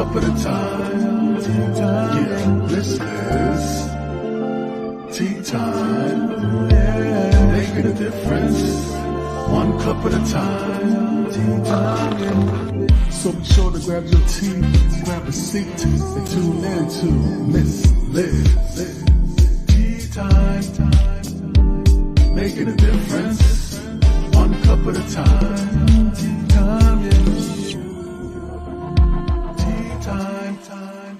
cup at a time. Yeah, this is tea time. Making a difference, one cup at a time. So be sure to grab your tea, grab a seat, and tune in to Miss Liz. Tea time, making a difference, one cup at a time. Tea time, yeah. Tea time, time, time.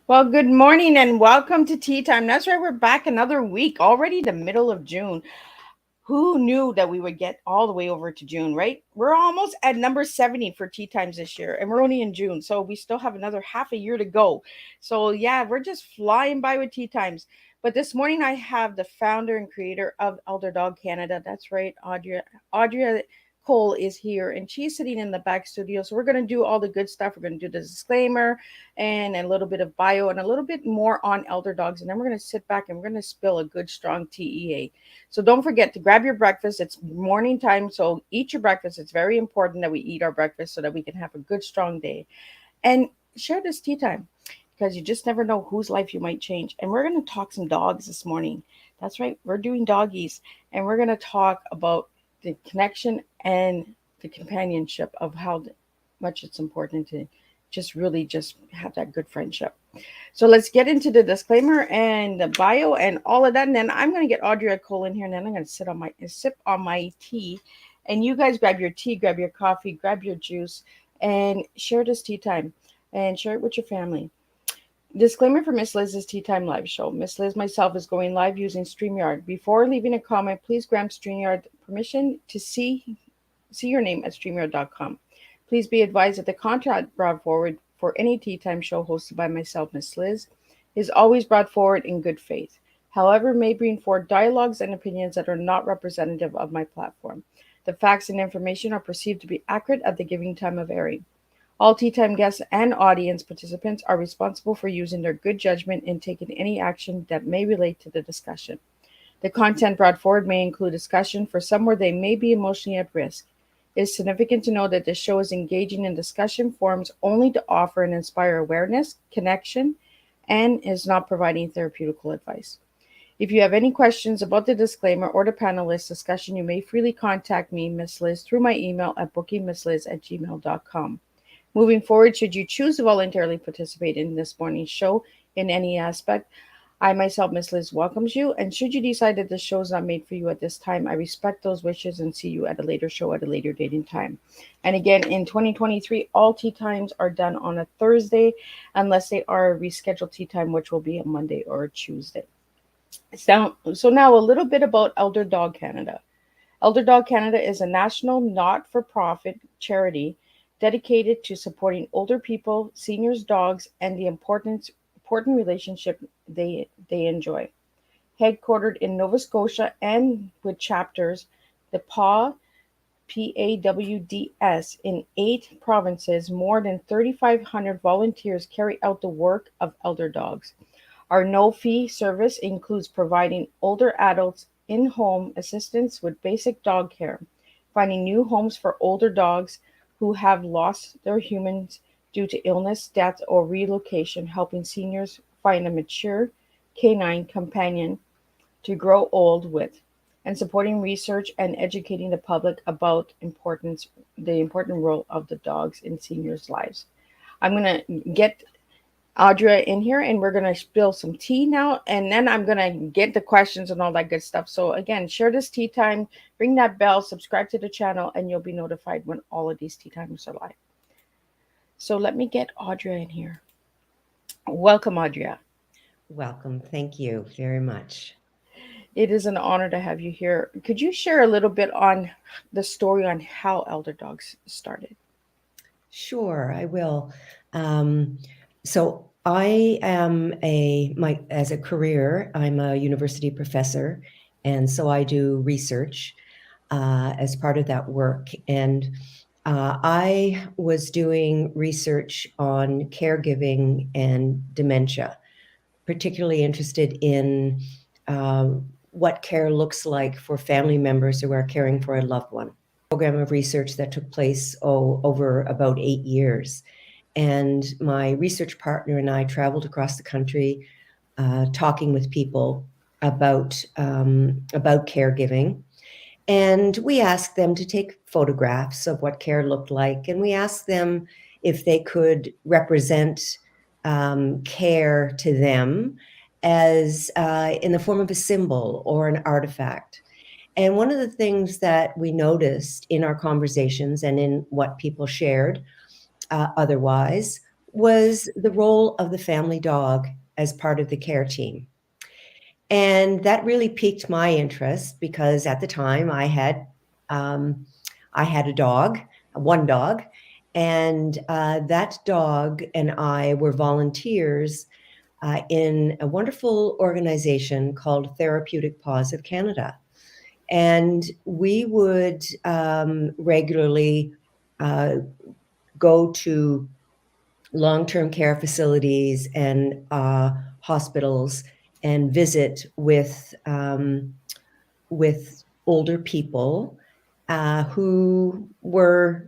Well, good morning and welcome to Tea Time. That's right, we're back another week, already the middle of June. Who knew that we would get all the way over to June, right? We're almost at number 70 for Tea Times this year, and we're only in June, so we still have another half a year to go. So, yeah, we're just flying by with Tea Times. But this morning, I have the founder and creator of ElderDog Canada. That's right, Audrey Cole is here, and she's sitting in the back studio. So we're going to do all the good stuff. We're going to do the disclaimer and a little bit of bio and a little bit more on elder dogs. And then we're going to sit back and we're going to spill a good, strong TEA. So don't forget to grab your breakfast. It's morning time, so eat your breakfast. It's very important that we eat our breakfast so that we can have a good, strong day. And share this tea time because you just never know whose life you might change. And we're going to talk some dogs this morning. That's right. We're doing doggies. And we're going to talk about the connection and the companionship of how much it's important to just really just have that good friendship. So let's get into the disclaimer and the bio and all of that. And then I'm going to get Audrey Cole in here, and then I'm going to sip on my tea. And you guys grab your tea, grab your coffee, grab your juice, and share this tea time and share it with your family. Disclaimer for Miss Liz's Tea Time live show. Miss Liz myself is going live using StreamYard. Before leaving a comment, please grant StreamYard permission to see your name at StreamYard.com. Please be advised that the content brought forward for any Tea Time show hosted by myself, Miss Liz, is always brought forward in good faith. However, may bring forward dialogues and opinions that are not representative of my platform. The facts and information are perceived to be accurate at the giving time of airing. All Tea Time guests and audience participants are responsible for using their good judgment in taking any action that may relate to the discussion. The content brought forward may include discussion for some where they may be emotionally at risk. It is significant to know that this show is engaging in discussion forums only to offer and inspire awareness, connection, and is not providing therapeutical advice. If you have any questions about the disclaimer or the panelist discussion, you may freely contact me, Miss Liz, through my email at bookingmissliz@gmail.com. Moving forward, should you choose to voluntarily participate in this morning's show in any aspect, I myself, Miss Liz, welcomes you. And should you decide that the show is not made for you at this time, I respect those wishes and see you at a later show at a later date and time. And again, in 2023, all tea times are done on a Thursday, unless they are a rescheduled tea time, which will be a Monday or a Tuesday. So now a little bit about ElderDog Canada. ElderDog Canada is a national not-for-profit charity dedicated to supporting older people, seniors' dogs, and the important relationship they enjoy. Headquartered in Nova Scotia and with chapters, the PAWDS, in 8 provinces, more than 3,500 volunteers carry out the work of elder dogs. Our no-fee service includes providing older adults in-home assistance with basic dog care, finding new homes for older dogs who have lost their humans due to illness, death, or relocation, helping seniors find a mature canine companion to grow old with, and supporting research and educating the public about the important role of the dogs in seniors' lives. I'm gonna get Audra in here and we're gonna spill some tea now, and then I'm gonna get the questions and all that good stuff. So again, share this tea time, ring that bell, subscribe to the channel, and you'll be notified when all of these tea times are live. So let me get Audra in here. Welcome, Audra. Welcome. Thank you very much. It is an honor to have you here. Could you share a little bit on the story on how Elder Dogs started? Sure, I will. So I am as a career, I'm a university professor, and so I do research as part of that work. And I was doing research on caregiving and dementia, particularly interested in what care looks like for family members who are caring for a loved one. Program of research that took place over about 8 years. And my research partner and I traveled across the country talking with people about caregiving. And we asked them to take photographs of what care looked like. And we asked them if they could represent care to them as in the form of a symbol or an artifact. And one of the things that we noticed in our conversations and in what people shared otherwise was the role of the family dog as part of the care team. And that really piqued my interest because at the time I had a dog, one dog, and that dog and I were volunteers in a wonderful organization called Therapeutic Paws of Canada. And we would regularly go to long-term care facilities and hospitals and visit with older people who were,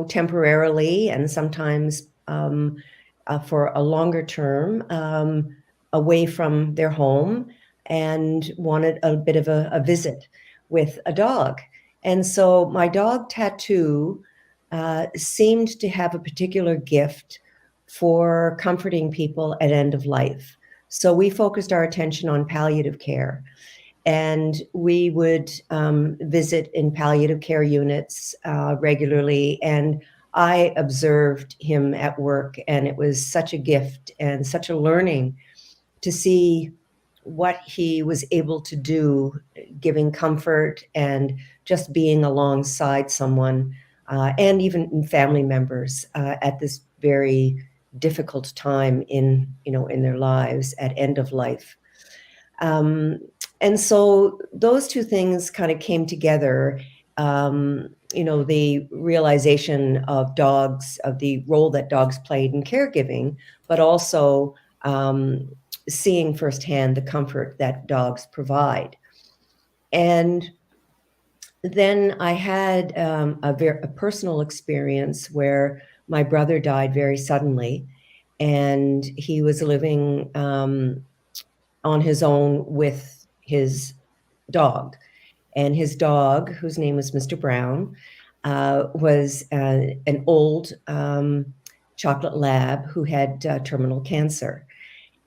temporarily and sometimes for a longer term away from their home and wanted a bit of a visit with a dog. And so my dog Tattoo seemed to have a particular gift for comforting people at end of life. So we focused our attention on palliative care. And we would visit in palliative care units regularly. And I observed him at work, and it was such a gift and such a learning to see what he was able to do, giving comfort and just being alongside someone and even family members at this very difficult time in their lives at end of life. And so those two things kind of came together, the realization of dogs, of the role that dogs played in caregiving, but also seeing firsthand the comfort that dogs provide. And then I had a personal experience where my brother died very suddenly, and he was living on his own with his dog. And his dog, whose name was Mr. Brown, was an old chocolate lab who had terminal cancer.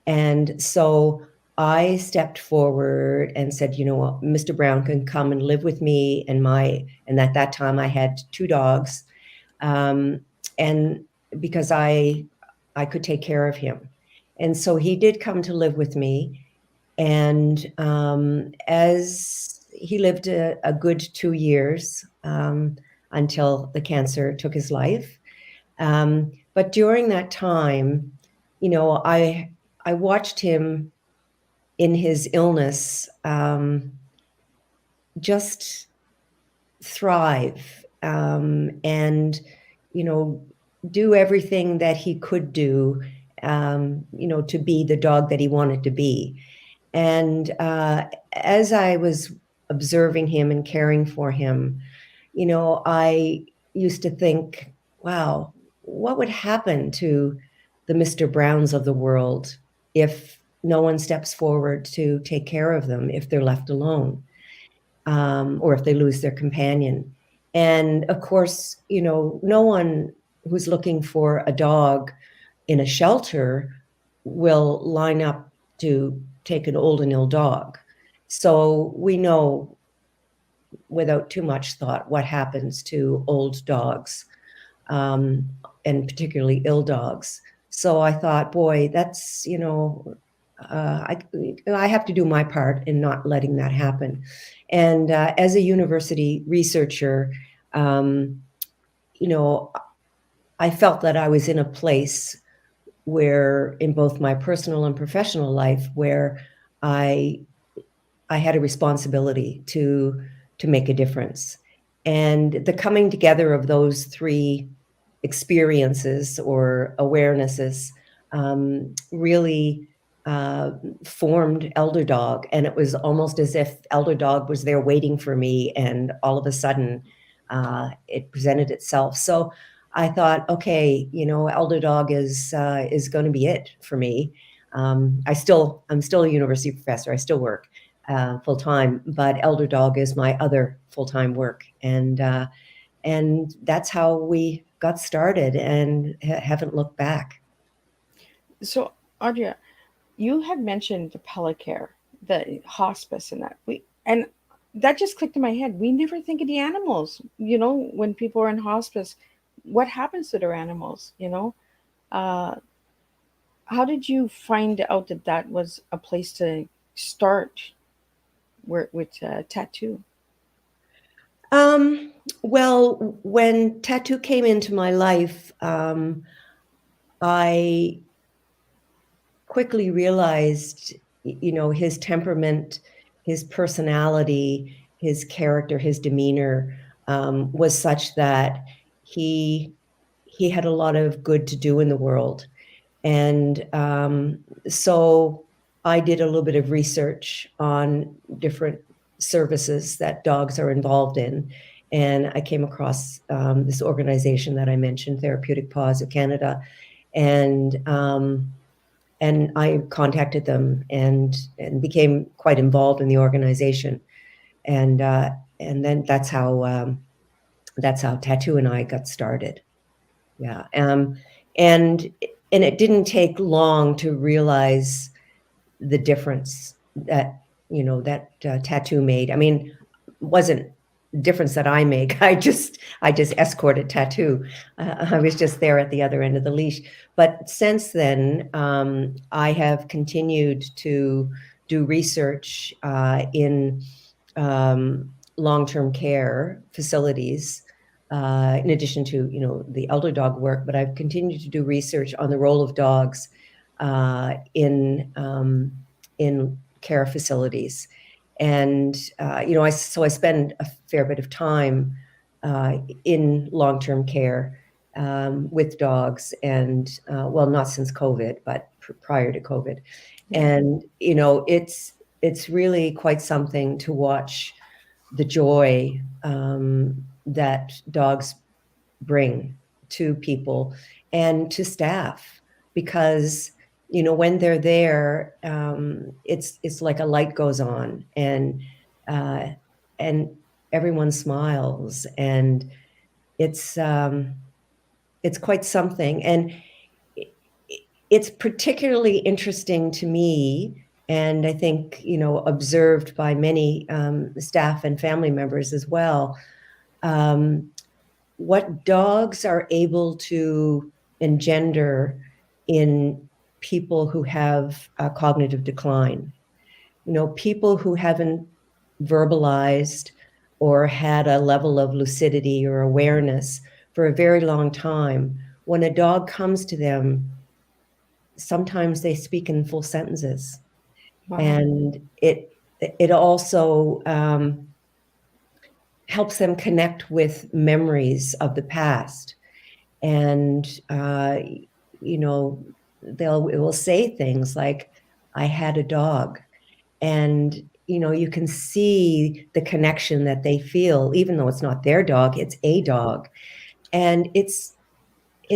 And so I stepped forward and said, Mr. Brown can come and live with me and at that time I had 2 dogs. And because I could take care of him. And so he did come to live with me. And as he lived a good 2 years until the cancer took his life. But during that time, I watched him in his illness just thrive and, do everything that he could do, to be the dog that he wanted to be. And as I was observing him and caring for him, I used to think, wow, what would happen to the Mr. Browns of the world if no one steps forward to take care of them, if they're left alone? or if they lose their companion. And of course, no one who's looking for a dog in a shelter will line up to take an old and ill dog. So we know without too much thought what happens to old dogs, and particularly ill dogs. So I thought, boy, that's, I have to do my part in not letting that happen. And as a university researcher, I felt that I was in a place where, in both my personal and professional life, where I had a responsibility to make a difference. And the coming together of those three experiences or awarenesses really formed ElderDog. And it was almost as if ElderDog was there waiting for me, and all of a sudden it presented itself. So I thought, okay, ElderDog is going to be it for me. I'm still a university professor. I still work full time, but ElderDog is my other full time work, and that's how we got started, and haven't looked back. So, Audrey, you had mentioned the Pelicare, the hospice, and that just clicked in my head. We never think of the animals. When people are in hospice, what happens to their animals? How did you find out that was a place to start with tattoo? Well, when tattoo came into my life, I quickly realized, his temperament, his personality, his character, his demeanor was such that he had a lot of good to do in the world. And so I did a little bit of research on different services that dogs are involved in. And I came across this organization that I mentioned, Therapeutic Paws of Canada. And I contacted them and became quite involved in the organization. And then that's how Tattoo and I got started. Yeah. And it didn't take long to realize the difference that Tattoo made. I mean, wasn't difference that I make. I just escorted Tattoo. I was just there at the other end of the leash. But since then, I have continued to do research in long-term care facilities, in addition to the ElderDog work. But I've continued to do research on the role of dogs in care facilities. And I spend a fair bit of time in long-term care with dogs, and not since COVID, but prior to COVID. And it's really quite something to watch the joy that dogs bring to people and to staff, because when they're there, it's like a light goes on, and everyone smiles, and it's quite something. And it's particularly interesting to me, and I think observed by many staff and family members as well, what dogs are able to engender in people who have a cognitive decline. People who haven't verbalized or had a level of lucidity or awareness for a very long time. When a dog comes to them, sometimes they speak in full sentences. Wow. And it also helps them connect with memories of the past. And, it will say things like, I had a dog. And, you can see the connection that they feel, even though it's not their dog, it's a dog. And it's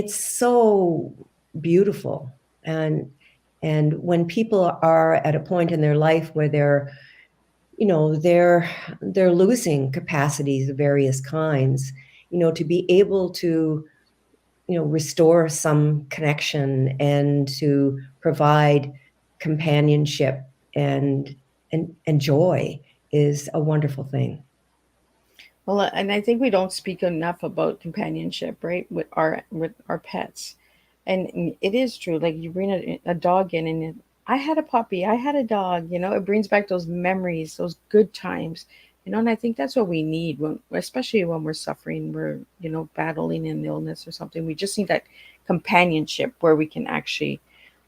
so beautiful. And when people are at a point in their life where they're they're losing capacities of various kinds, to be able to restore some connection and to provide companionship and joy is a wonderful thing. Well, and I think we don't speak enough about companionship, right, with our pets. And it is true. Like you bring a dog in, and I had a puppy, I had a dog. It brings back those memories, those good times. And I think that's what we need especially when we're suffering, we're battling an illness or something. We just need that companionship where we can actually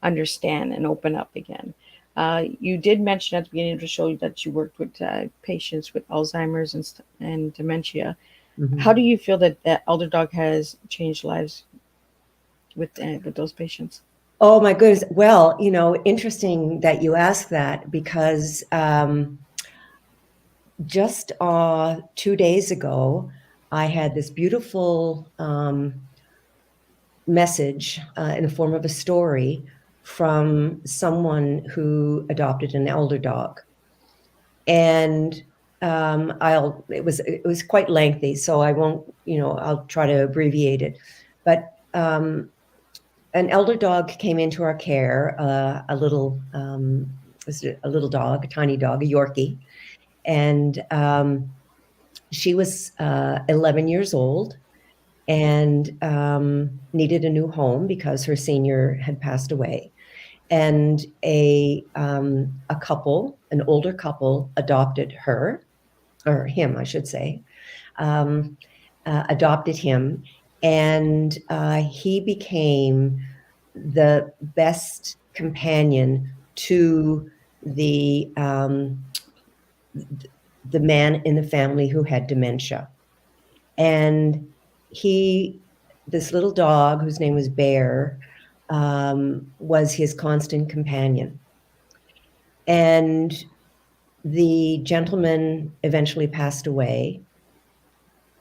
understand and open up again. You did mention at the beginning of the show that you worked with patients with Alzheimer's and dementia. Mhm. How do you feel that ElderDog has changed lives with those patients? Oh my goodness. Well, interesting that you ask that because just 2 days ago, I had this beautiful message in the form of a story from someone who adopted an elder dog. And it was quite lengthy, so I won't, I'll try to abbreviate it. But an elder dog came into our care, a little dog, a tiny dog, a Yorkie, and she was 11 years old and needed a new home because her senior had passed away. And a couple, an older couple, adopted her, or him, I should say, adopted him, and he became the best companion to the man in the family who had dementia. And this little dog, whose name was Bear, was his constant companion. And the gentleman eventually passed away,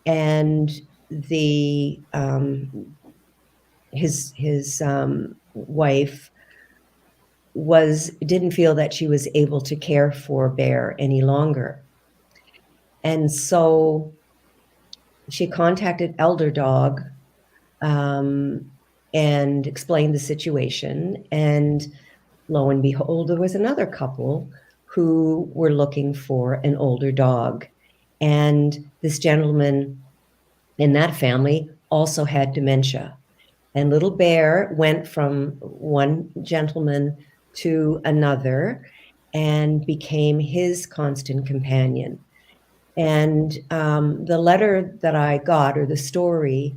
and his wife didn't feel that she was able to care for Bear any longer. And so she contacted ElderDog and explained the situation. And lo and behold, there was another couple who were looking for an older dog. And this gentleman in that family also had dementia. And little Bear went from one gentleman to another and became his constant companion. And the letter that I got, or the story,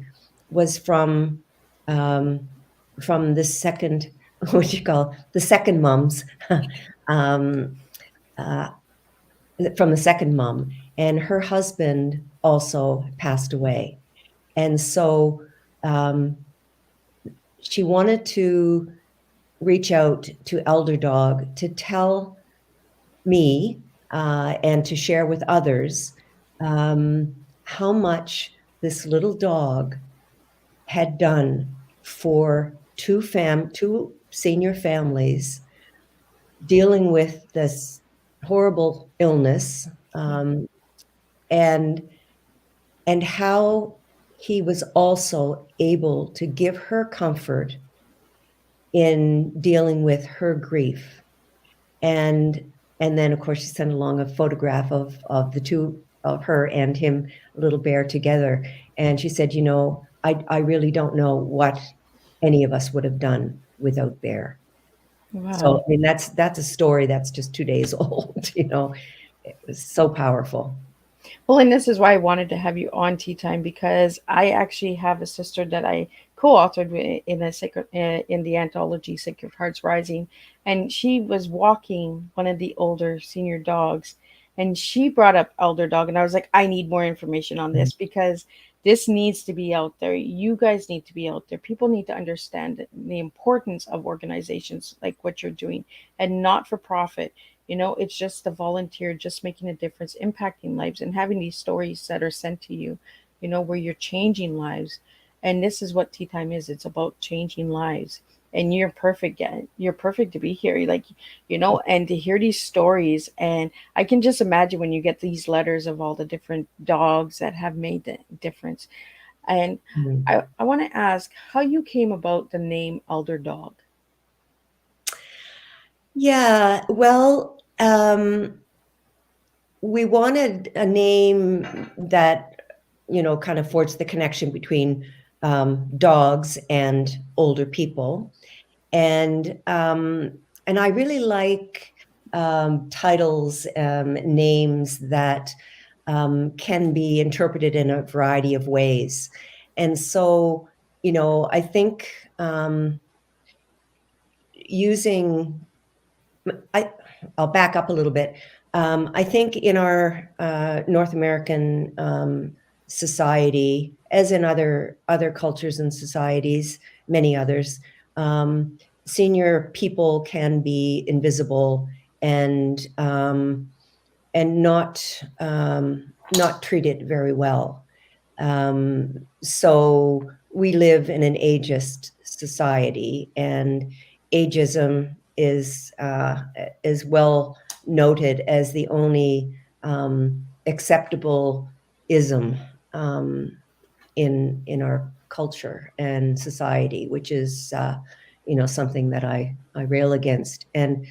was from the second, the second mums, from the second mom, and her husband also passed away. And so she wanted to reach out to ElderDog to tell me and to share with others how much this little dog had done for two senior families dealing with this horrible illness, and how he was also able to give her comfort in dealing with her grief. And then, of course, she sent along a photograph of the two, of her and him, little Bear, together. And she said, I really don't know what any of us would have done without Bear. Wow. So, I mean, that's a story that's just 2 days old, It was so powerful. Well, and this is why I wanted to have you on Tea Time, because I actually have a sister that I co-authored in the anthology Sacred Hearts Rising, and she was walking one of the older senior dogs, and she brought up ElderDog, and I was like, I need more information on this because this needs to be out there. You guys need to be out there. People need to understand the importance of organizations like what you're doing, and not for profit. It's just a volunteer, just making a difference, impacting lives, and having these stories that are sent to you, where you're changing lives. And this is what Tea Time is. It's about changing lives. and you're perfect. You're perfect to be here. Like, and to hear these stories, and I can just imagine when you get these letters of all the different dogs that have made the difference. And Mm. I want to ask how you came about the name ElderDog. Yeah, well, we wanted a name that, kind of forged the connection between dogs and older people. And I really like titles, names that can be interpreted in a variety of ways. And so, I think using, I'll back up a little bit. I think in our North American society, as in other cultures and societies, many others, senior people can be invisible and not treated very well. So we live in an ageist society, and ageism is well noted as the only acceptable ism in our culture and society, which is something that I rail against. And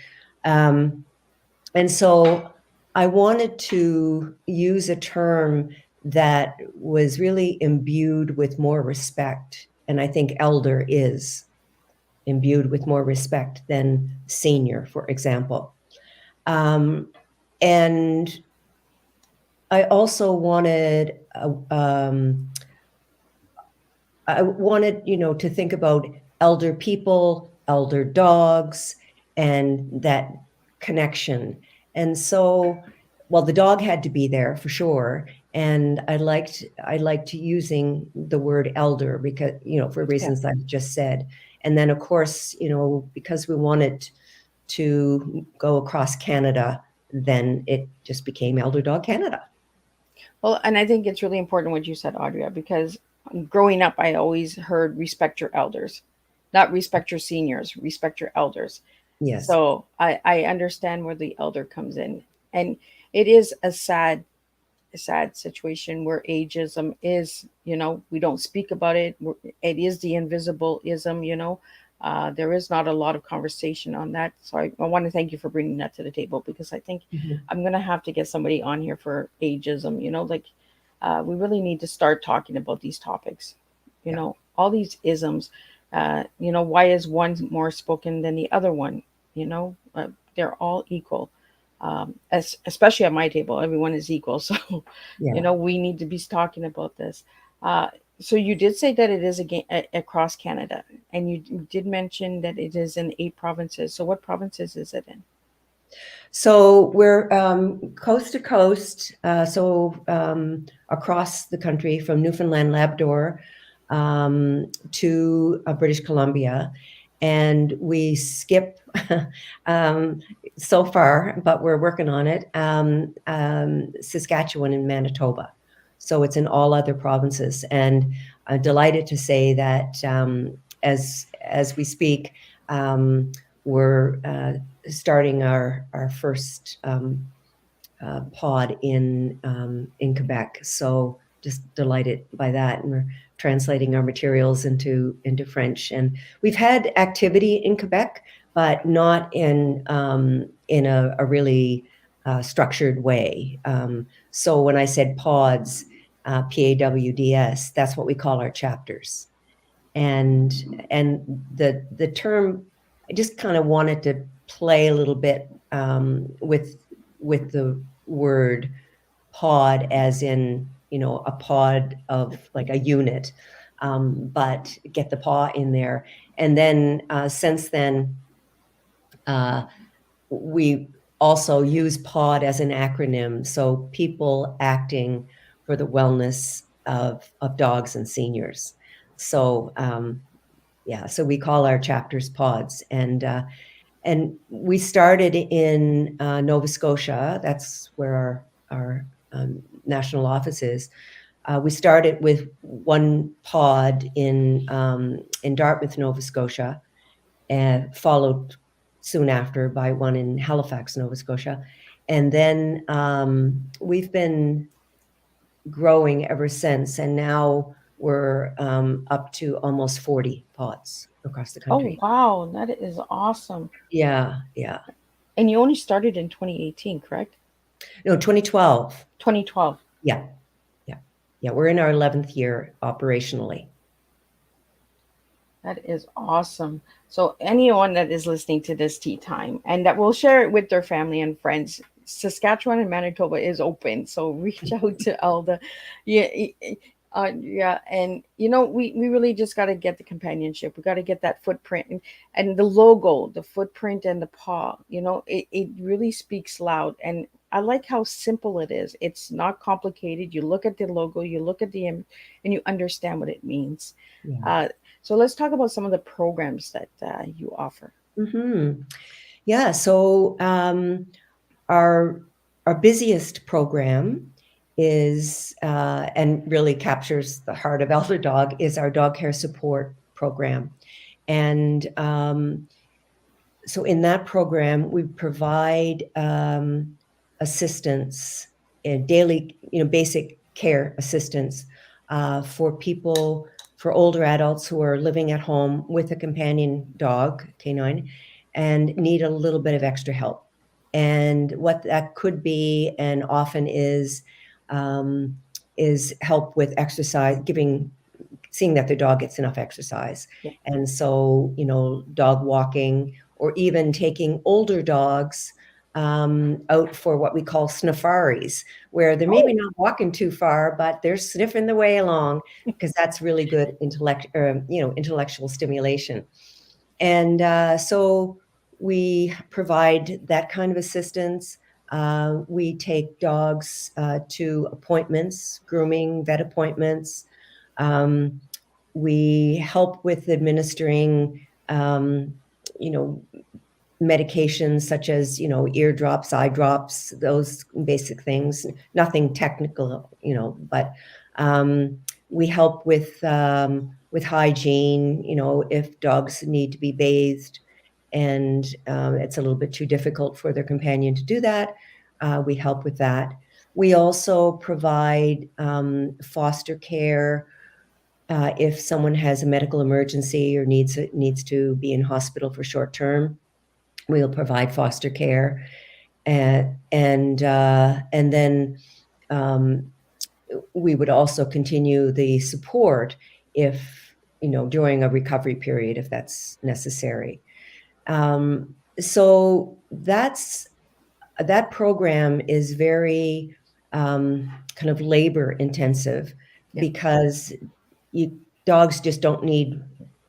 so I wanted to use a term that was really imbued with more respect. And I think elder is imbued with more respect than senior, for example. And I also wanted, to think about elder people, elder dogs, and that connection. And so, well, the dog had to be there for sure. And I liked using the word elder because, for reasons I've just said. And then, of course, because we wanted to go across Canada, then it just became ElderDog Canada. Well, and I think it's really important what you said, Audria, because growing up, I always heard respect your elders, not respect your seniors, respect your elders. Yes. So I understand where the elder comes in. And it is a sad situation where ageism is, we don't speak about it. It is the invisible ism, there is not a lot of conversation on that. So I want to thank you for bringing that to the table, because I think I'm going to have to get somebody on here for ageism, we really need to start talking about these topics, all these isms. Why is one more spoken than the other one? They're all equal. Especially at my table, everyone is equal. So, we need to be talking about this. So you did say that it is across Canada, and you did mention that it is in 8 provinces. So what provinces is it in? So we're coast to coast, across the country from Newfoundland, Labrador to British Columbia. And we skip so far, but we're working on it, Saskatchewan and Manitoba. So it's in all other provinces. And I'm delighted to say that as we speak, we're starting our first pod in Quebec. So just delighted by that. And we're translating our materials into French. And we've had activity in Quebec, but not in a really structured way. So when I said pods, PAWDS, that's what we call our chapters. And the term, I just kind of wanted to play a little bit with the word pod, as in, a pod of like a unit, but get the paw in there. And then since then, we also use pod as an acronym. So people acting for the wellness of dogs and seniors. So so we call our chapters pods. And we started in Nova Scotia. That's where our national office is. We started with one pod in Dartmouth, Nova Scotia, and followed soon after by one in Halifax, Nova Scotia. And then we've been growing ever since, and now we're up to almost 40 pots across the Oh, country. wow. That is awesome. Yeah, yeah. And you only started in 2018, correct? No, 2012. 2012. Yeah, yeah, yeah. We're in our 11th year operationally. That is awesome. So anyone that is listening to this tea time and that will share it with their family and friends, Saskatchewan and Manitoba is open. So reach out to Elda. Yeah, yeah, and we really just got to get the companionship. We got to get that footprint and the logo, the footprint and the paw. It really speaks loud, and I like how simple it is. It's not complicated. You look at the logo, you look at the image, and you understand what it means. Yeah. So let's talk about some of the programs that you offer. Mm-hmm. Yeah. So our busiest program is and really captures the heart of ElderDog is our dog care support program, and so in that program we provide assistance in daily, basic care assistance for older adults who are living at home with a companion dog, canine, and need a little bit of extra help. And what that could be, and often is help with exercise, seeing that their dog gets enough exercise. Yeah. And so, dog walking, or even taking older dogs out for what we call sniffaries, where they're maybe not walking too far, but they're sniffing the way along, because that's really good intellectual stimulation. And so we provide that kind of assistance. We take dogs to appointments, grooming, vet appointments. We help with administering, medications such as, ear drops, eye drops, those basic things, nothing technical, but we help with hygiene, if dogs need to be bathed and it's a little bit too difficult for their companion to do that, we help with that. We also provide foster care. If someone has a medical emergency or needs to be in hospital for short term, we'll provide foster care, and then we would also continue the support if during a recovery period, if that's necessary. So that program is very kind of labor intensive, because dogs just don't need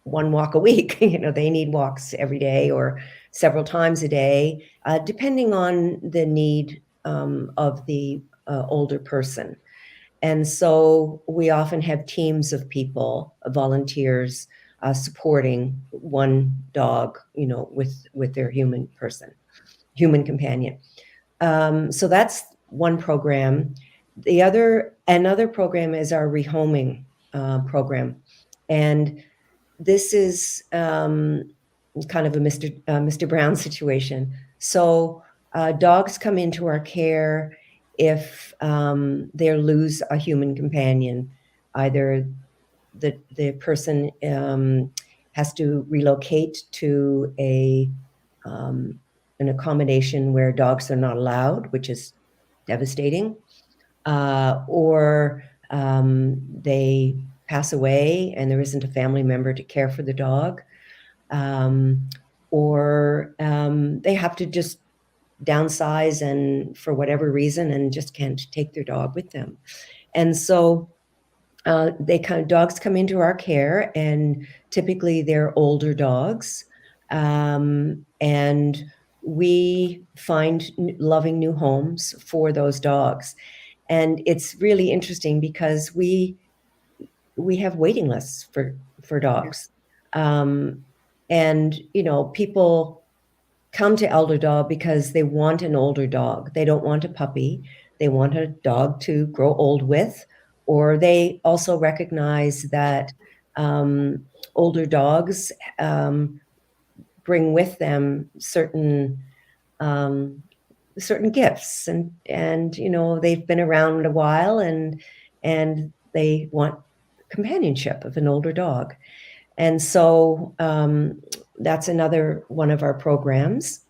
one walk a week. They need walks every day or several times a day, depending on the need of the older person. And so we often have teams of people, volunteers, supporting one dog, with their human companion. So that's one program. Another program is our rehoming program, and this is kind of a Mr. Brown situation. So dogs come into our care if they lose a human companion. Either the person has to relocate to an accommodation where dogs are not allowed, which is devastating, or they pass away and there isn't a family member to care for the dog, or they have to just downsize and for whatever reason and just can't take their dog with them. And so dogs come into our care, and typically they're older dogs, and we find loving new homes for those dogs. And it's really interesting because we have waiting lists for dogs. And people come to ElderDog because they want an older dog. They don't want a puppy. They want a dog to grow old with, or they also recognize that older dogs bring with them certain certain gifts, and they've been around a while, and they want companionship of an older dog. And so that's another one of our programs.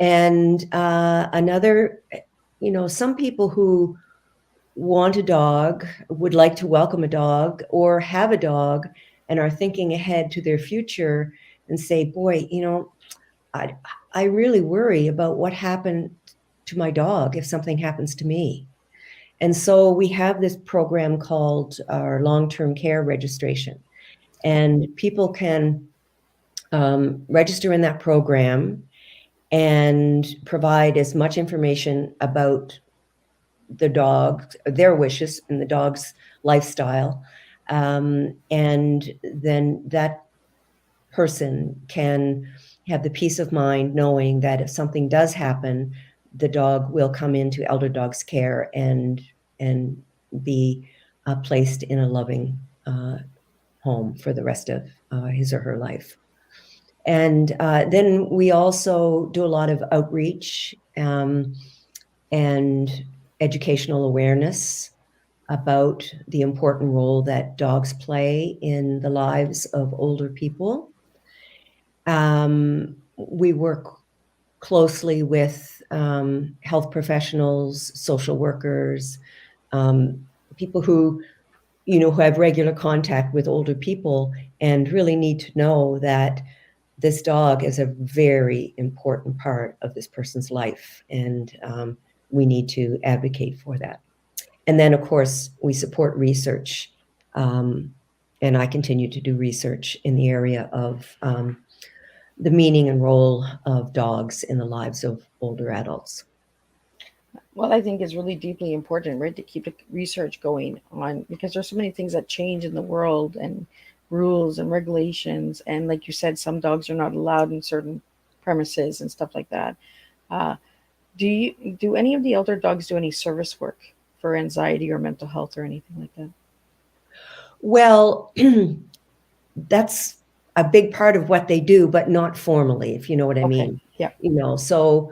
And another, some people who want a dog, would like to welcome a dog or have a dog, and are thinking ahead to their future and say, boy, I really worry about what happened to my dog if something happens to me. And so we have this program called our long-term care registration, and people can register in that program and provide as much information about the dog, their wishes, and the dog's lifestyle. And then that person can have the peace of mind knowing that if something does happen, the dog will come into ElderDog's care and be placed in a loving home for the rest of his or her life. And then we also do a lot of outreach and educational awareness about the important role that dogs play in the lives of older people. We work closely with health professionals, social workers, people who have regular contact with older people and really need to know that this dog is a very important part of this person's life, and we need to advocate for that. And then, of course, we support research, and I continue to do research in the area of the meaning and role of dogs in the lives of older adults. Well, I think it's really deeply important, right, to keep the research going on, because there's so many things that change in the world, and rules and regulations. And like you said, some dogs are not allowed in certain premises and stuff like that. Uh, do any of the elder dogs do any service work for anxiety or mental health or anything like that? Well, that's a big part of what they do, but not formally, if you know what I mean. Yeah. So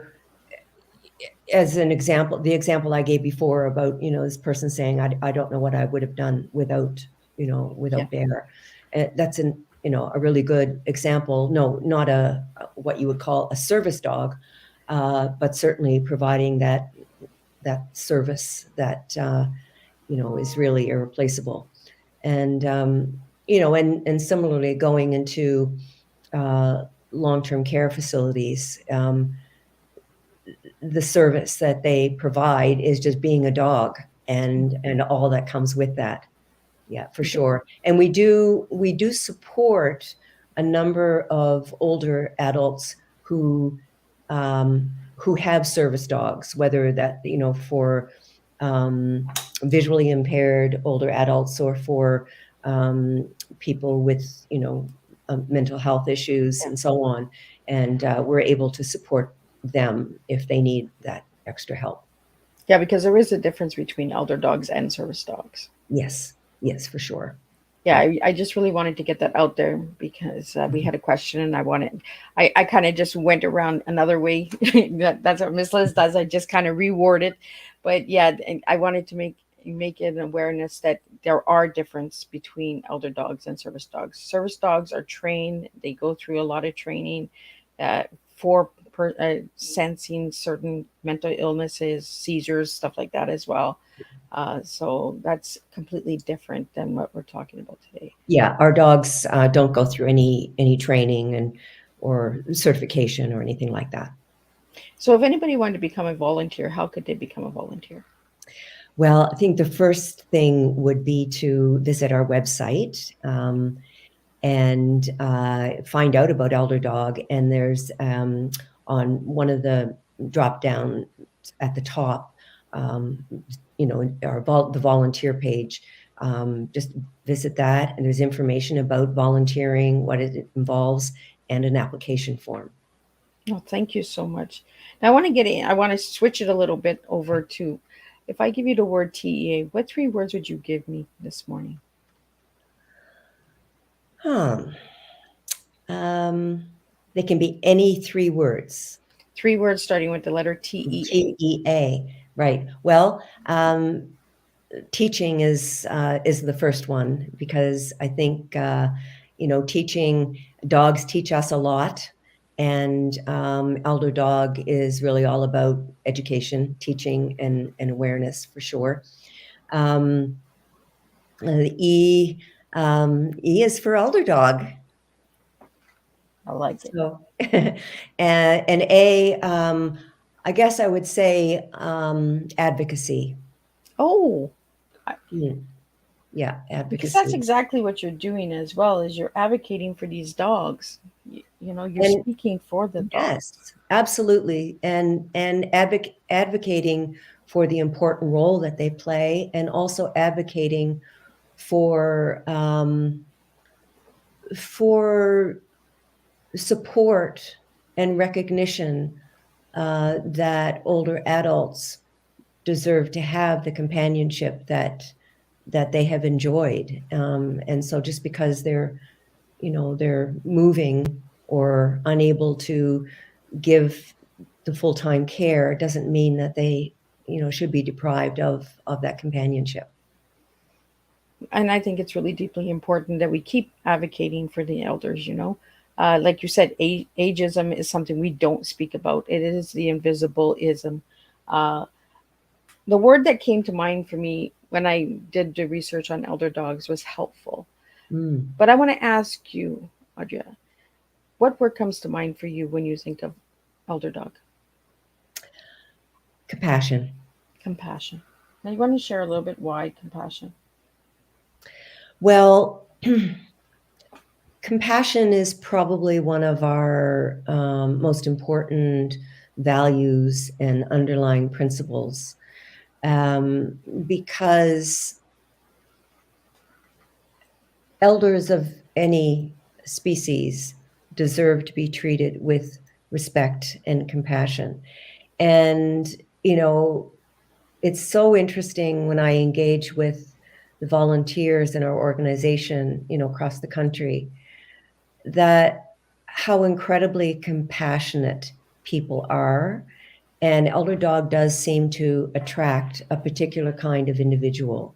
as an example, the example I gave before about, this person saying, I don't know what I would have done without Bear. That's a really good example. No, not what you would call a service dog, but certainly providing that service that, is really irreplaceable. And, and similarly going into long-term care facilities, the service that they provide is just being a dog and all that comes with that. Yeah, for sure. And we do support a number of older adults who have service dogs, whether that, for visually impaired older adults or for people with, mental health issues and so on. And we're able to support them if they need that extra help. Yeah, because there is a difference between elder dogs and service dogs. Yes, for sure. Yeah, I just really wanted to get that out there because we had a question, and I kind of just went around another way. That's what Miss Liz does. I just kind of reword it. But yeah, I wanted to make it an awareness that there are difference between elder dogs and service dogs. Service dogs are trained. They go through a lot of training for sensing certain mental illnesses, seizures, stuff like that as well. So that's completely different than what we're talking about today. Yeah, our dogs don't go through any training or certification or anything like that. So if anybody wanted to become a volunteer, how could they become a volunteer? Well, I think the first thing would be to visit our website and find out about ElderDog. And there's on one of the drop down at the top, the volunteer page. Just visit that, and there's information about volunteering, what it involves, and an application form. Oh, thank you so much. Now I want to switch it a little bit over to, if I give you the word TEA, what 3 words would you give me this morning? They can be any 3 words. 3 words starting with the letter T-E-A. T-E-A, right. Well, teaching is the first one, because I think, teaching, dogs teach us a lot, and ElderDog is really all about education, teaching, and awareness for sure. The E is for ElderDog. I like it. So, and A, I guess I would say advocacy. Oh, Yeah, because advocacy. that's exactly what you're doing as well, is you're advocating for these dogs. You're And speaking for the dogs. yes, absolutely, and advocating for the important role that they play, and also advocating for support and recognition that older adults deserve to have the companionship that they have enjoyed, and so just because they're moving or unable to give the full-time care doesn't mean that they should be deprived of that companionship. And I think it's really deeply important that we keep advocating for the elders. Like you said, ageism is something we don't speak about. It is the invisible ism. The word that came to mind for me when I did the research on elder dogs was helpful. But I want to ask you, Audra, what word comes to mind for you when you think of elder dog? Compassion. Compassion. Now, you want to share a little bit why compassion? Well, compassion is probably one of our most important values and underlying principles, because elders of any species deserve to be treated with respect and compassion. And, it's so interesting when I engage with the volunteers in our organization, across the country, that how incredibly compassionate people are. And ElderDog does seem to attract a particular kind of individual,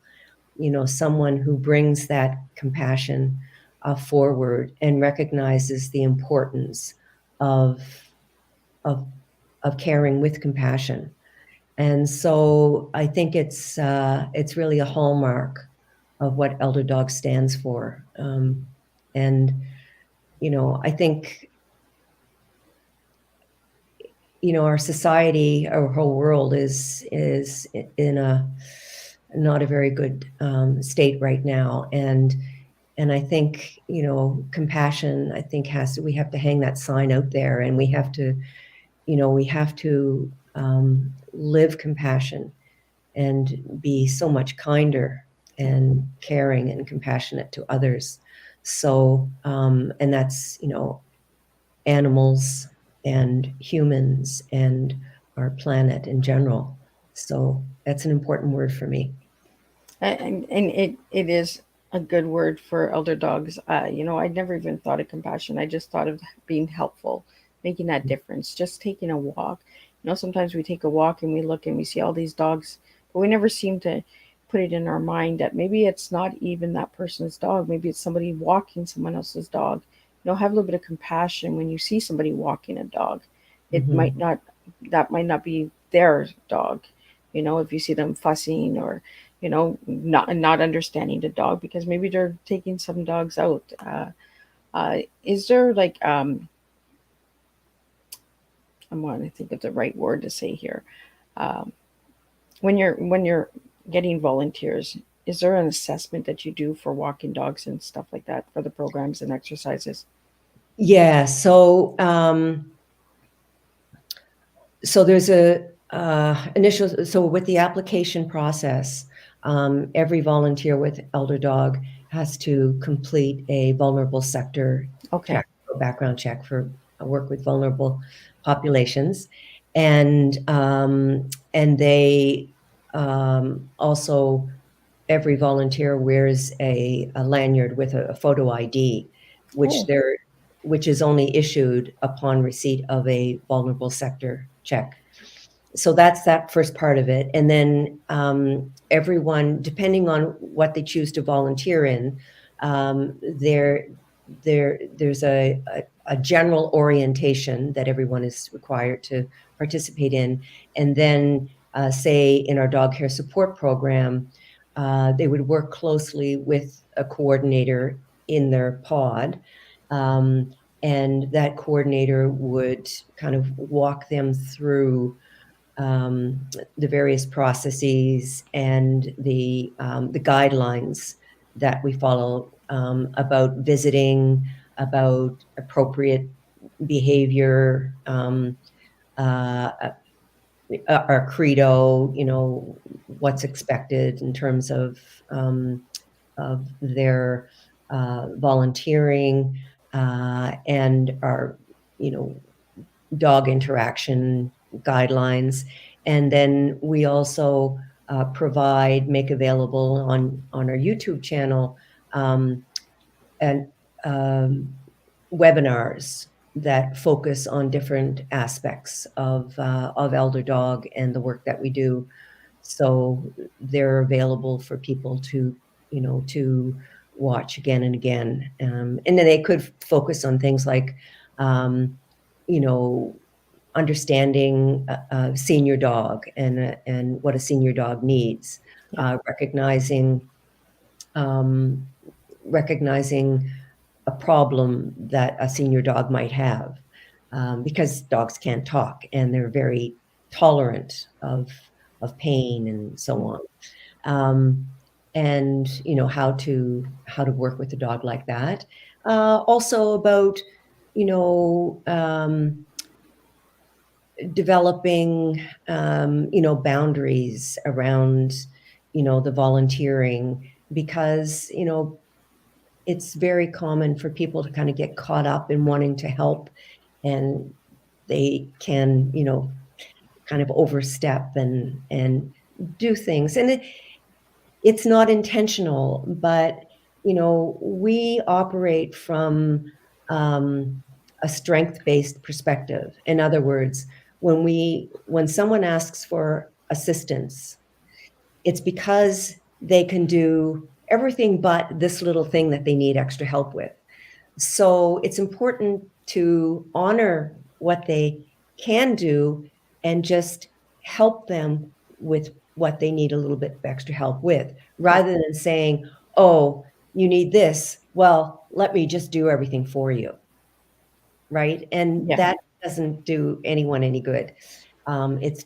someone who brings that compassion forward and recognizes the importance of caring with compassion. And so I think it's really a hallmark of what ElderDog stands for. And I think our society, our whole world is in a not a very good state right now, and I think compassion, I think we have to hang that sign out there, and we have to live compassion and be so much kinder and caring and compassionate to others. So and that's animals and humans and our planet in general. So that's an important word for me. And it is a good word for elder dogs. I'd never even thought of compassion. I just thought of being helpful, making that difference, just taking a walk. Sometimes we take a walk and we look and we see all these dogs, but we never seem to put it in our mind that maybe it's not even that person's dog. Maybe it's somebody walking someone else's dog. Have a little bit of compassion when you see somebody walking a dog. It might not, that might not be their dog. If you see them fussing or, not understanding the dog because maybe they're taking some dogs out. Is there like, I'm going to think of the right word to say here. When you're getting volunteers, is there an assessment that you do for walking dogs and stuff like that for the programs and exercises? Yeah. So there's a initial. So with the application process, every volunteer with ElderDog has to complete a vulnerable sector check, background check for work with vulnerable populations, and they also, every volunteer wears a lanyard with a photo ID, which they're which is only issued upon receipt of a vulnerable sector check. So that's that first part of it. And then everyone, depending on what they choose to volunteer in, there's a general orientation that everyone is required to participate in. And then say in our dog care support program, they would work closely with a coordinator in their pod. And that coordinator would kind of walk them through the various processes and the guidelines that we follow about visiting, about appropriate behavior, our credo, what's expected in terms of their volunteering, and our, dog interaction guidelines. And then we also make available on our YouTube channel and webinars that focus on different aspects of ElderDog and the work that we do. So they're available for people to watch again and again. And then they could focus on things like, understanding a senior dog and what a senior dog needs, recognizing a problem that a senior dog might have, because dogs can't talk and they're very tolerant of pain and so on. And how to work with a dog like that. Also about developing boundaries around the volunteering, because it's very common for people to kind of get caught up in wanting to help, and they can kind of overstep and do things, and it's not intentional, but we operate from a strength-based perspective. In other words, when someone asks for assistance, it's because they can do everything but this little thing that they need extra help with. So it's important to honor what they can do and just help them with what they need a little bit of extra help with, rather than saying, oh, you need this, well, let me just do everything for you, right? And that doesn't do anyone any good. It's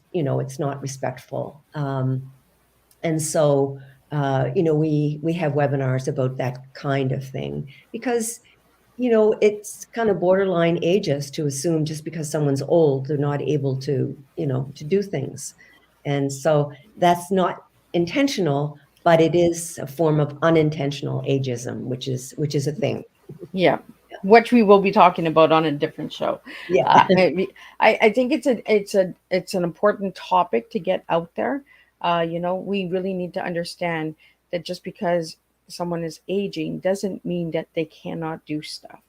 not respectful. And so, we have webinars about that kind of thing, because, it's kind of borderline ageist to assume just because someone's old, they're not able to do things. And so that's not intentional, but it is a form of unintentional ageism, which is a thing. Yeah. Which we will be talking about on a different show. Yeah. I think it's an important topic to get out there. We really need to understand that just because someone is aging doesn't mean that they cannot do stuff.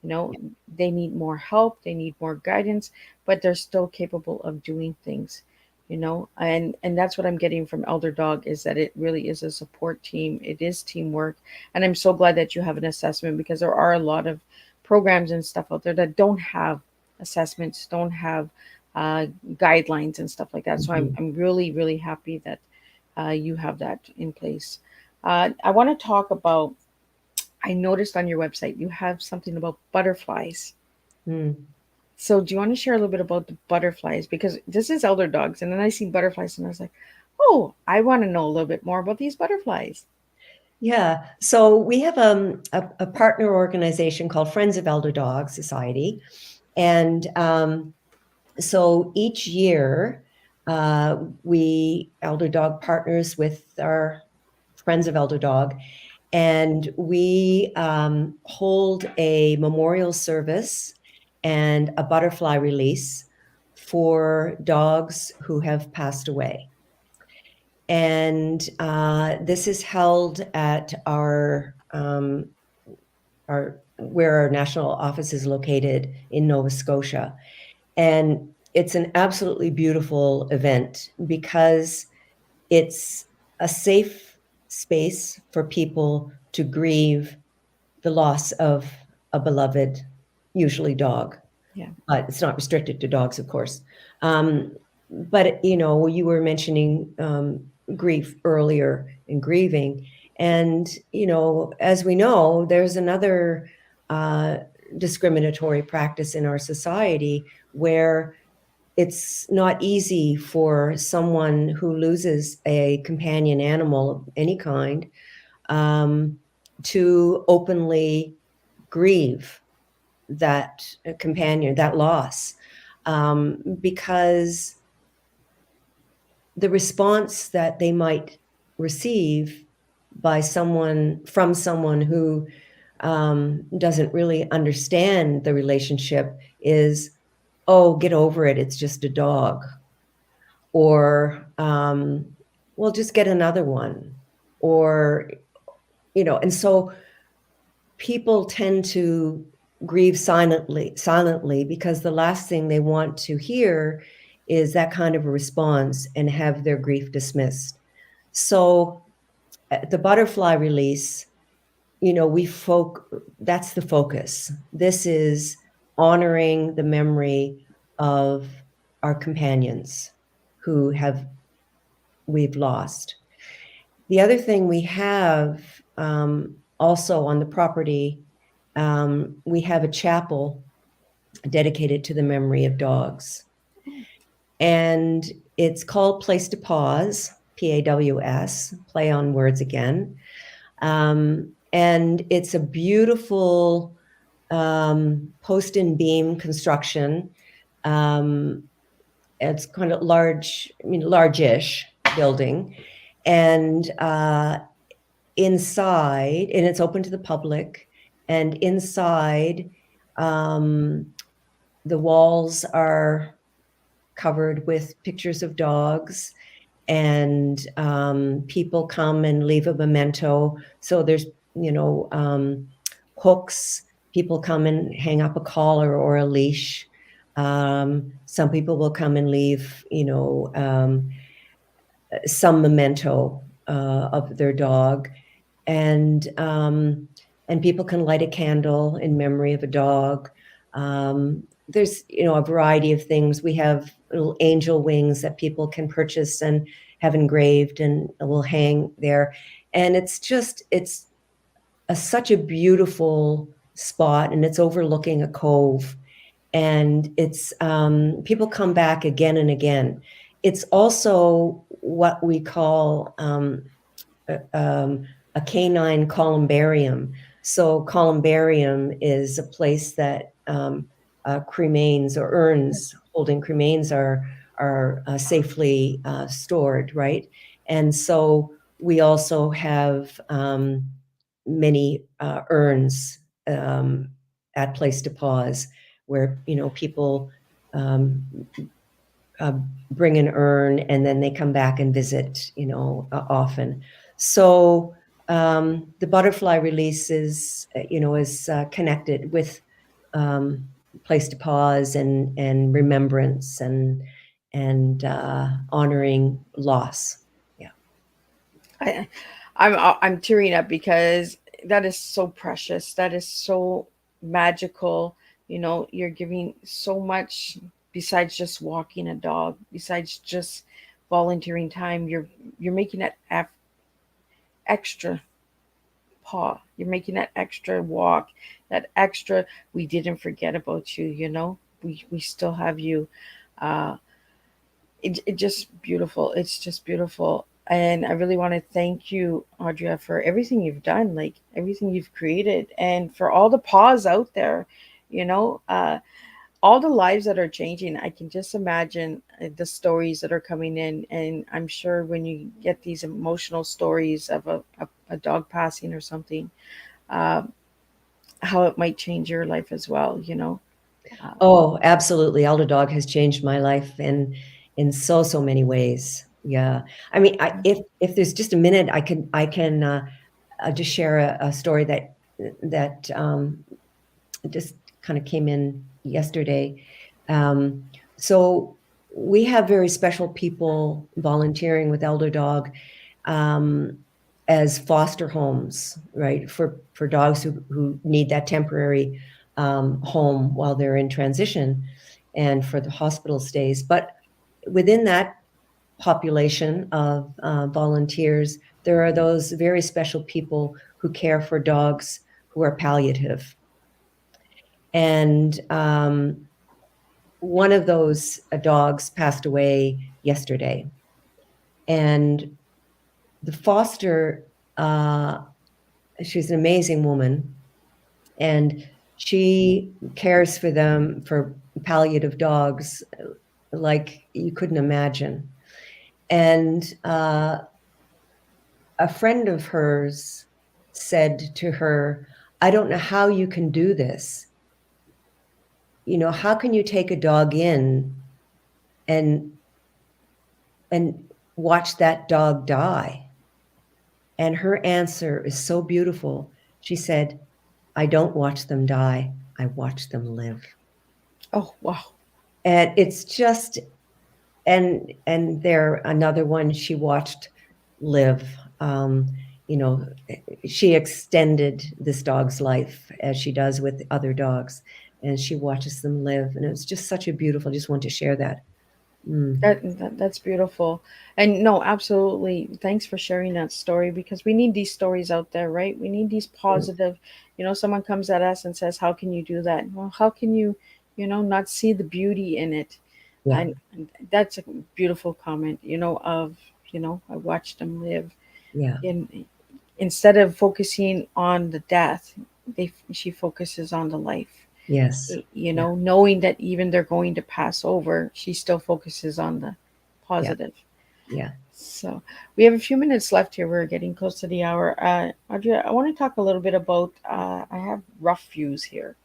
They need more help, they need more guidance, but they're still capable of doing things. And that's what I'm getting from ElderDog, is that it really is a support team. It is teamwork. And I'm so glad that you have an assessment, because there are a lot of programs and stuff out there that don't have assessments, don't have guidelines and stuff like that. So I'm really, really happy that you have that in place. I want to talk about, I noticed on your website, you have something about butterflies. So do you want to share a little bit about the butterflies? Because this is elder dogs, and then I see butterflies, and I was like, oh, I want to know a little bit more about these butterflies. Yeah. So we have a partner organization called Friends of ElderDog Society. And so each year, ElderDog partners with our Friends of ElderDog, and we hold a memorial service and a butterfly release for dogs who have passed away. And this is held at our where our national office is located in Nova Scotia. And it's an absolutely beautiful event because it's a safe space for people to grieve the loss of a beloved, usually dog. Yeah. But it's not restricted to dogs, of course. But, you were mentioning grief earlier and grieving. And, as we know, there's another discriminatory practice in our society where it's not easy for someone who loses a companion animal of any kind to openly grieve that companion, that loss, because the response that they might receive from someone who doesn't really understand the relationship is, oh, get over it, it's just a dog. Or, well, just get another one. Or, and so people tend to grieve silently because the last thing they want to hear is that kind of a response and have their grief dismissed. So the butterfly release, that's the focus. This is honoring the memory of our companions who we've lost. The other thing we have also on the property, we have a chapel dedicated to the memory of dogs. And it's called Place to Pause, P-A-W-S, play on words again. And it's a beautiful post and beam construction. It's kind of large-ish building. And inside, and it's open to the public, and inside, the walls are covered with pictures of dogs, and people come and leave a memento. So there's, hooks. People come and hang up a collar or a leash. Some people will come and leave, some memento of their dog, and people can light a candle in memory of a dog. There's, a variety of things. We have little angel wings that people can purchase and have engraved and will hang there. And it's such a beautiful spot, and it's overlooking a cove. And it's, people come back again and again. It's also what we call a canine columbarium. So columbarium is a place that cremains or urns holding cremains are safely stored, right? And so we also have many urns at Place to Pause, where people bring an urn and then they come back and visit, often. So the butterfly release is connected with Place to Pause and remembrance and honoring loss. Yeah, I'm tearing up because that is so precious. That is so magical. You're giving so much besides just walking a dog, besides just volunteering time. You're making that extra paw. You're making that extra walk, that extra, we didn't forget about you, we still have you. It just beautiful. It's just beautiful. And I really want to thank you, Audria, for everything you've done, like everything you've created, and for all the paws out there, all the lives that are changing. I can just imagine the stories that are coming in. And I'm sure when you get these emotional stories of a dog passing or something, how it might change your life as well, Oh, absolutely. ElderDog has changed my life in so many ways. Yeah. I mean, if there's just a minute, I can just share a story that that just kind of came in yesterday. So we have very special people volunteering with ElderDog as foster homes, right, for dogs who need that temporary home while they're in transition, and for the hospital stays. But within that population of volunteers, there are those very special people who care for dogs who are palliative. And one of those dogs passed away yesterday. And the foster, she's an amazing woman, and she cares for them, for palliative dogs, like you couldn't imagine. And a friend of hers said to her, "I don't know how you can do this. You know, how can you take a dog in and watch that dog die?" And her answer is so beautiful. She said, "I don't watch them die, I watch them live." Oh, wow. And it's just, and there another one she watched live. You know, she extended this dog's life as she does with other dogs, and she watches them live. And it's just such a beautiful, I just want to share that. That's beautiful. And no, absolutely. Thanks for sharing that story, because we need these stories out there, right? We need these positive, someone comes at us and says, "How can you do that?" Well, how can you, not see the beauty in it? Yeah. And that's a beautiful comment, I watched them live. Yeah. Instead of focusing on the death, she focuses on the life. Yes. Knowing that even they're going to pass over, she still focuses on the positive. Yeah. So we have a few minutes left here. We're getting close to the hour. Audrey, I want to talk a little bit about, I have rough views here.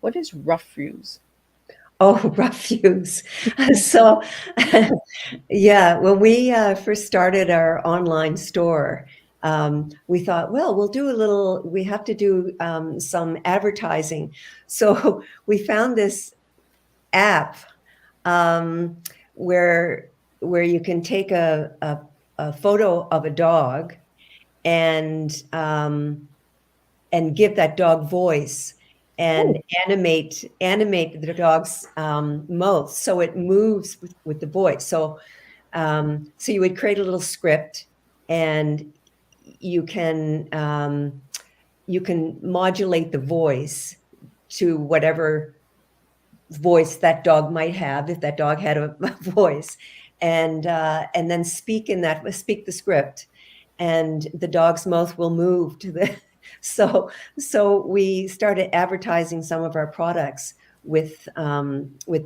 What is rough views? Oh, rough views. So, yeah, when we first started our online store, we thought, well, we have to do some advertising. So we found this app where you can take a photo of a dog and give that dog voice and animate the dog's mouth so it moves with the voice. So you would create a little script, and you can modulate the voice to whatever voice that dog might have, if that dog had a voice, and then speak the script, and the dog's mouth will move to the. So we started advertising some of our products with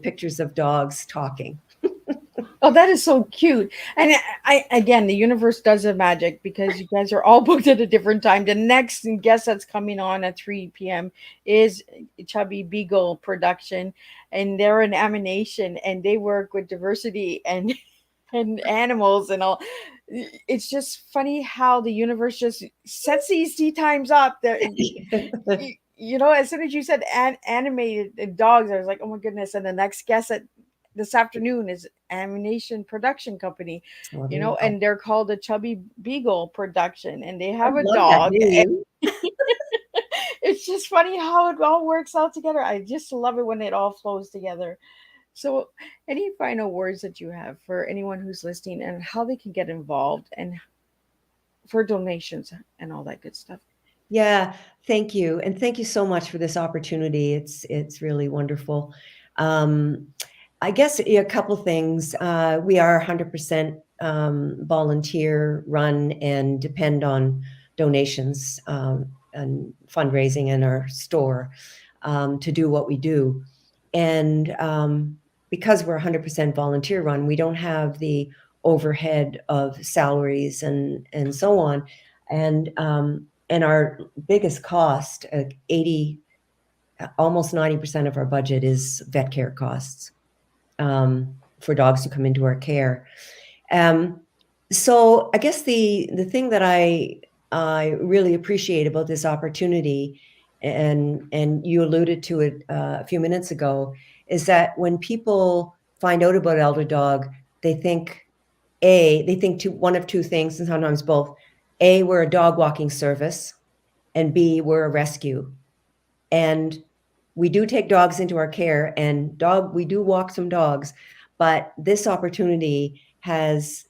pictures of dogs talking. Oh, that is so cute. And again, the universe does the magic, because you guys are all booked at a different time. The next guest that's coming on at 3 p.m. is Chubby Beagle Production, and they're an animation, and they work with diversity and animals and all. It's just funny how the universe just sets these tea times up. That as soon as you said animated dogs, I was like, oh my goodness. And the next guest this afternoon is Animation Production Company, and they're called the Chubby Beagle Production, and they have a dog. It's just funny how it all works out together. I just love it when it all flows together. So, any final words that you have for anyone who's listening, and how they can get involved, and for donations and all that good stuff? Yeah, thank you. And thank you so much for this opportunity. It's really wonderful. I guess a couple things. We are 100% volunteer run and depend on donations and fundraising in our store to do what we do. And because we're 100% volunteer run, we don't have the overhead of salaries and so on. And our biggest cost, almost 90% of our budget, is vet care costs for dogs who come into our care. So I guess the thing that I I really appreciate about this opportunity, and you alluded to it a few minutes ago, is that when people find out about ElderDog, they think one of two things, and sometimes both. A, we're a dog walking service, and B, we're a rescue. And we do take dogs into our care, and we do walk some dogs, but this opportunity has,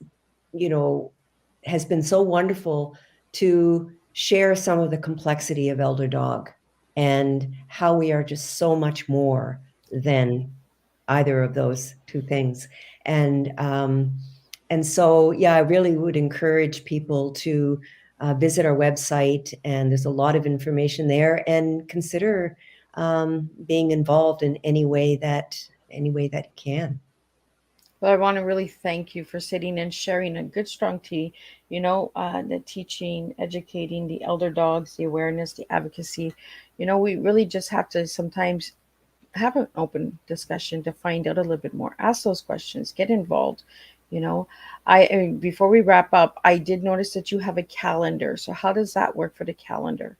has been so wonderful to share some of the complexity of ElderDog and how we are just so much more than either of those two things. And so, yeah, I really would encourage people to visit our website, and there's a lot of information there, and consider being involved in any way that you can. Well, I want to really thank you for sitting and sharing a good, strong tea. The teaching, educating the elder dogs, the awareness, the advocacy. We really just have to sometimes have an open discussion to find out a little bit more. Ask those questions. Get involved. You know, before we wrap up, I did notice that you have a calendar. So how does that work for the calendar?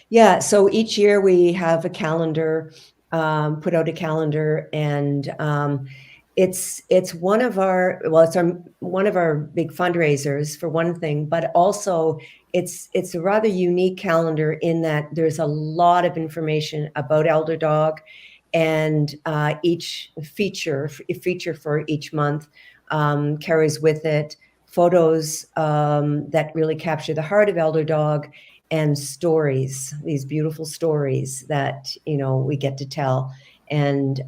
Yeah, so each year we have a calendar, put out a calendar, and it's one of our one of our big fundraisers for one thing, but also it's a rather unique calendar in that there's a lot of information about ElderDog, and each feature for each month carries with it photos that really capture the heart of ElderDog, and stories, these beautiful stories that we get to tell, and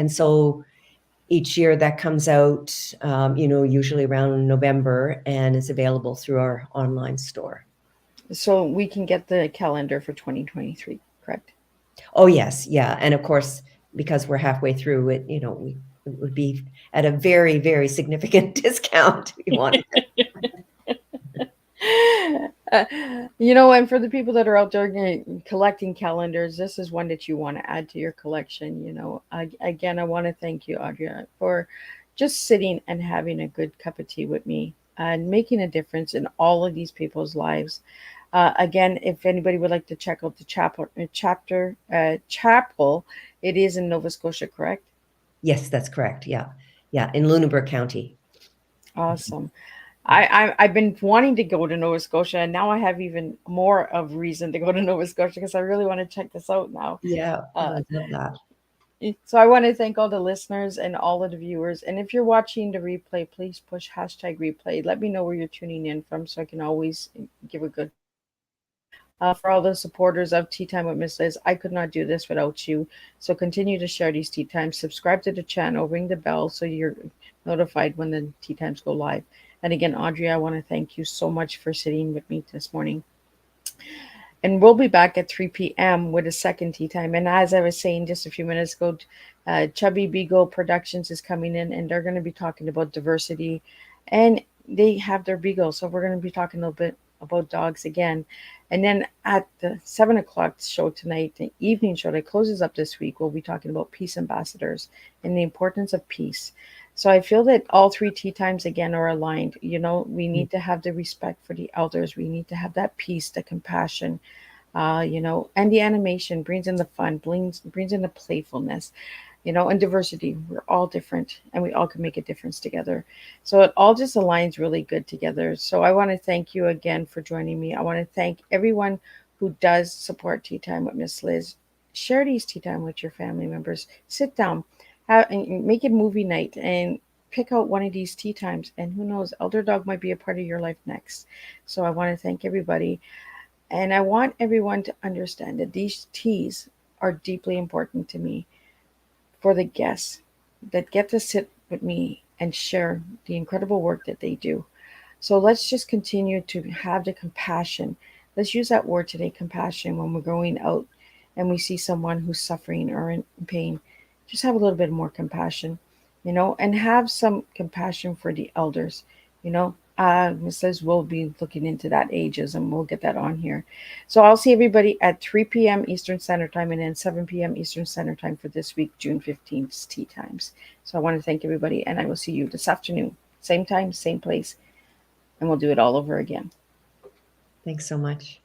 so each year that comes out, usually around November, and is available through our online store. So we can get the calendar for 2023, correct? Oh yes, yeah, and of course, because we're halfway through it, it would be at a very, very significant discount if you want. And for the people that are out there collecting calendars, this is one that you want to add to your collection. Again, I want to thank you, Audrey, for just sitting and having a good cup of tea with me and making a difference in all of these people's lives. Again, if anybody would like to check out the chapel, it is in Nova Scotia, correct? Yes, that's correct. Yeah, in Lunenburg County. Awesome. I've been wanting to go to Nova Scotia, and now I have even more of reason to go to Nova Scotia because I really want to check this out now. Yeah, I love that. So I want to thank all the listeners and all of the viewers. And if you're watching the replay, please push #replay. Let me know where you're tuning in from so I can always give a good. For all the supporters of Tea Time with Miss Liz, I could not do this without you. So continue to share these tea times. Subscribe to the channel. Ring the bell so you're notified when the tea times go live. And again, Audrey, I want to thank you so much for sitting with me this morning. And we'll be back at 3 p.m. with a second tea time. And as I was saying just a few minutes ago, Chubby Beagle Productions is coming in, and they're going to be talking about diversity. And they have their beagle. So we're going to be talking a little bit about dogs again. And then at the 7 o'clock show tonight, the evening show that closes up this week, we'll be talking about peace ambassadors and the importance of peace. So I feel that all three tea times again are aligned. We need to have the respect for the elders. We need to have that peace, the compassion, and the animation brings in the fun, brings in the playfulness, and diversity. We're all different and we all can make a difference together. So it all just aligns really good together. So I want to thank you again for joining me. I want to thank everyone who does support Tea Time with Miss Liz. Share these tea time with your family members. Sit down, and make it movie night and pick out one of these tea times. And who knows, ElderDog might be a part of your life next. So I want to thank everybody. And I want everyone to understand that these teas are deeply important to me for the guests that get to sit with me and share the incredible work that they do. So let's just continue to have the compassion. Let's use that word today, compassion, when we're going out and we see someone who's suffering or in pain. Just have a little bit more compassion, and have some compassion for the elders, Ms. Liz will be looking into that ageism. We'll get that on here. So I'll see everybody at 3 p.m. Eastern Standard Time and then 7 p.m. Eastern Standard Time for this week, June 15th, tea times. So I want to thank everybody, and I will see you this afternoon. Same time, same place, and we'll do it all over again. Thanks so much.